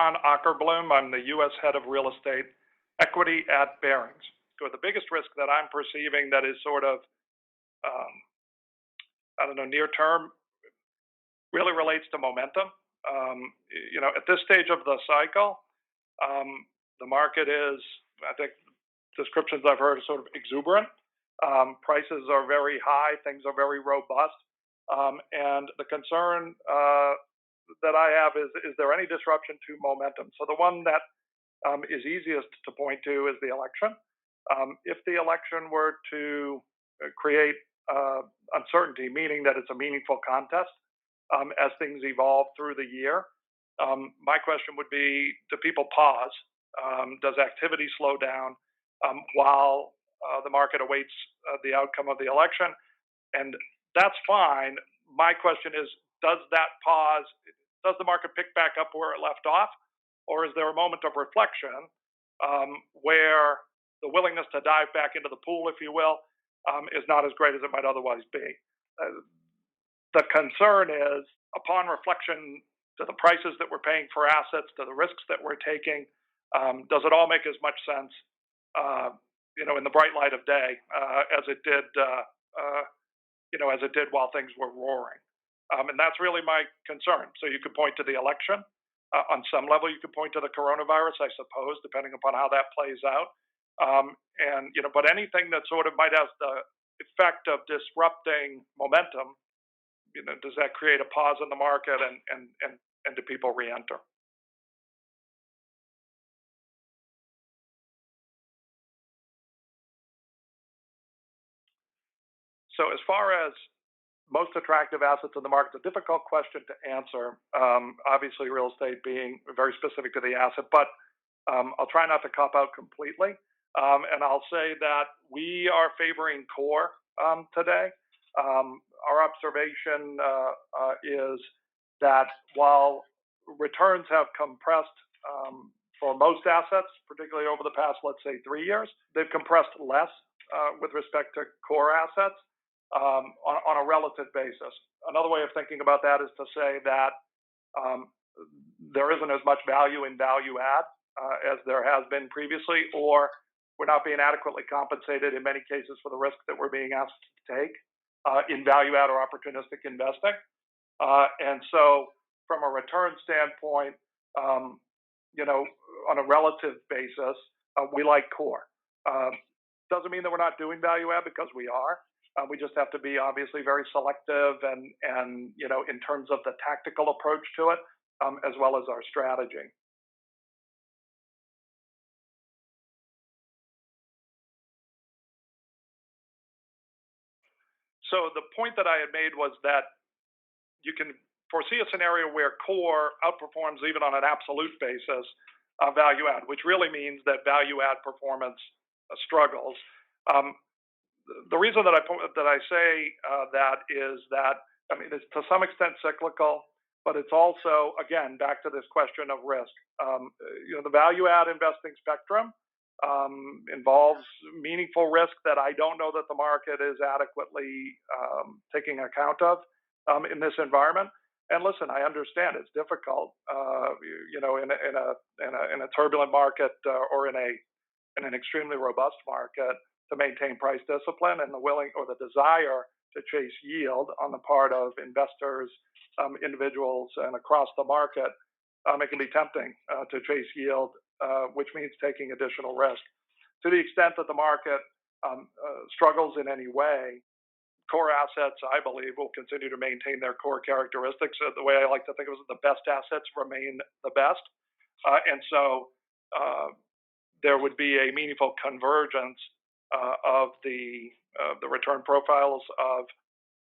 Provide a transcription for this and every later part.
John Ockerbloom. I'm the U.S. head of real estate equity at Barings. So the biggest risk that I'm perceiving that is sort of, near term really relates to momentum. At this stage of the cycle, the market is, I think, descriptions I've heard are sort of exuberant. Prices are very high, things are very robust. And the concern that I have is there any disruption to momentum? So the one that is easiest to point to is the election. If the election were to create uncertainty, meaning that it's a meaningful contest as things evolve through the year, my question would be, do people pause? Does activity slow down while the market awaits the outcome of the election? And that's fine. My question is, does that pause, does the market pick back up where it left off? Or is there a moment of reflection where the willingness to dive back into the pool, if you will, is not as great as it might otherwise be? The concern is, upon reflection to the prices that we're paying for assets, to the risks that we're taking, does it all make as much sense, in the bright light of day as it did, while things were roaring? And that's really my concern. So you could point to the election. On some level, you could point to the coronavirus, I suppose, depending upon how that plays out. But anything that sort of might have the effect of disrupting momentum, does that create a pause in the market and do people re-enter? So as far as most attractive assets in the market, it's a difficult question to answer. Obviously, real estate being very specific to the asset, but I'll try not to cop out completely. And I'll say that we are favoring core today. Our observation is that while returns have compressed for most assets, particularly over the past, let's say, 3 years, they've compressed less with respect to core assets. On a relative basis. Another way of thinking about that is to say that there isn't as much value in value add as there has been previously, or we're not being adequately compensated in many cases for the risk that we're being asked to take in value add or opportunistic investing. And so from a return standpoint, on a relative basis, we like core. Doesn't mean that we're not doing value add, because we are. We just have to be obviously very selective and in terms of the tactical approach to it, as well as our strategy. So the point that I had made was that you can foresee a scenario where core outperforms even on an absolute basis value add, which really means that value add performance struggles. The reason that I say that is that, it's to some extent cyclical, but it's also, again, back to this question of risk. The value add investing spectrum involves meaningful risk that I don't know that the market is adequately taking account of in this environment. And listen, I understand it's difficult, in a turbulent market or in an extremely robust market, to maintain price discipline and the desire to chase yield on the part of investors, individuals, and across the market. It can be tempting to chase yield, which means taking additional risk. To the extent that the market struggles in any way, core assets, I believe, will continue to maintain their core characteristics. The way I like to think of it is the best assets remain the best. And so there would be a meaningful convergence of the return profiles of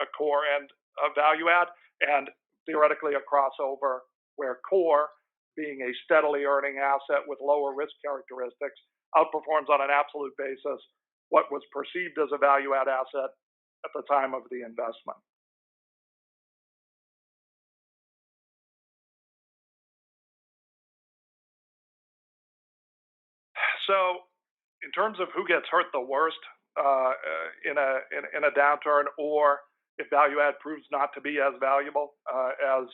a core and a value add, and theoretically a crossover where core, being a steadily earning asset with lower risk characteristics, outperforms on an absolute basis what was perceived as a value add asset at the time of the investment. So in terms of who gets hurt the worst in a downturn, or if value add proves not to be as valuable as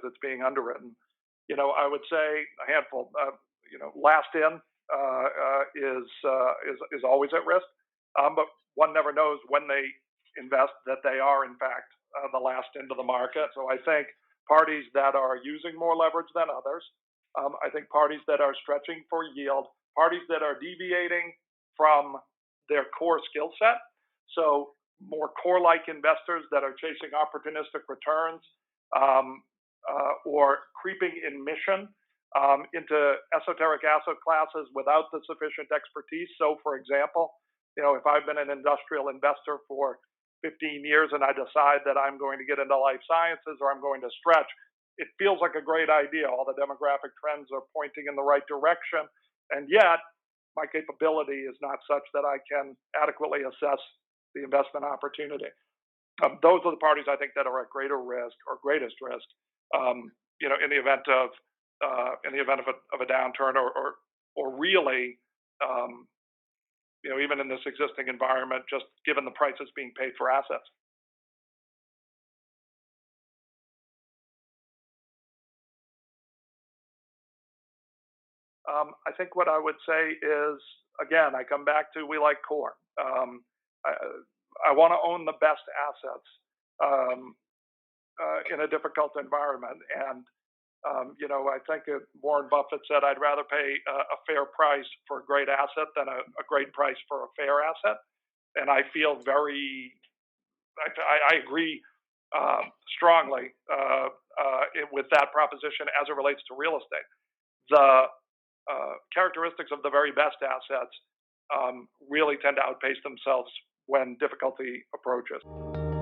it's being underwritten, I would say a handful. Last in is always at risk, but one never knows when they invest that they are in fact the last into the market. So I think parties that are using more leverage than others, I think parties that are stretching for yield, parties that are deviating from their core skill set. So more core-like investors that are chasing opportunistic returns, or creeping in mission into esoteric asset classes without the sufficient expertise. So, for example, if I've been an industrial investor for 15 years and I decide that I'm going to get into life sciences or I'm going to stretch, it feels like a great idea. All the demographic trends are pointing in the right direction, and yet my capability is not such that I can adequately assess the investment opportunity. Those are the parties I think that are at greater risk or greatest risk, in the event of a downturn, or really, um, even in this existing environment, just given the prices being paid for assets. I think what I would say is, again, I come back to we like core. I, I want to own the best assets um, in a difficult environment, and I think Warren Buffett said, "I'd rather pay a fair price for a great asset than a great price for a fair asset." And I feel I agree strongly with that proposition as it relates to real estate. The characteristics of the very best assets really tend to outpace themselves when difficulty approaches.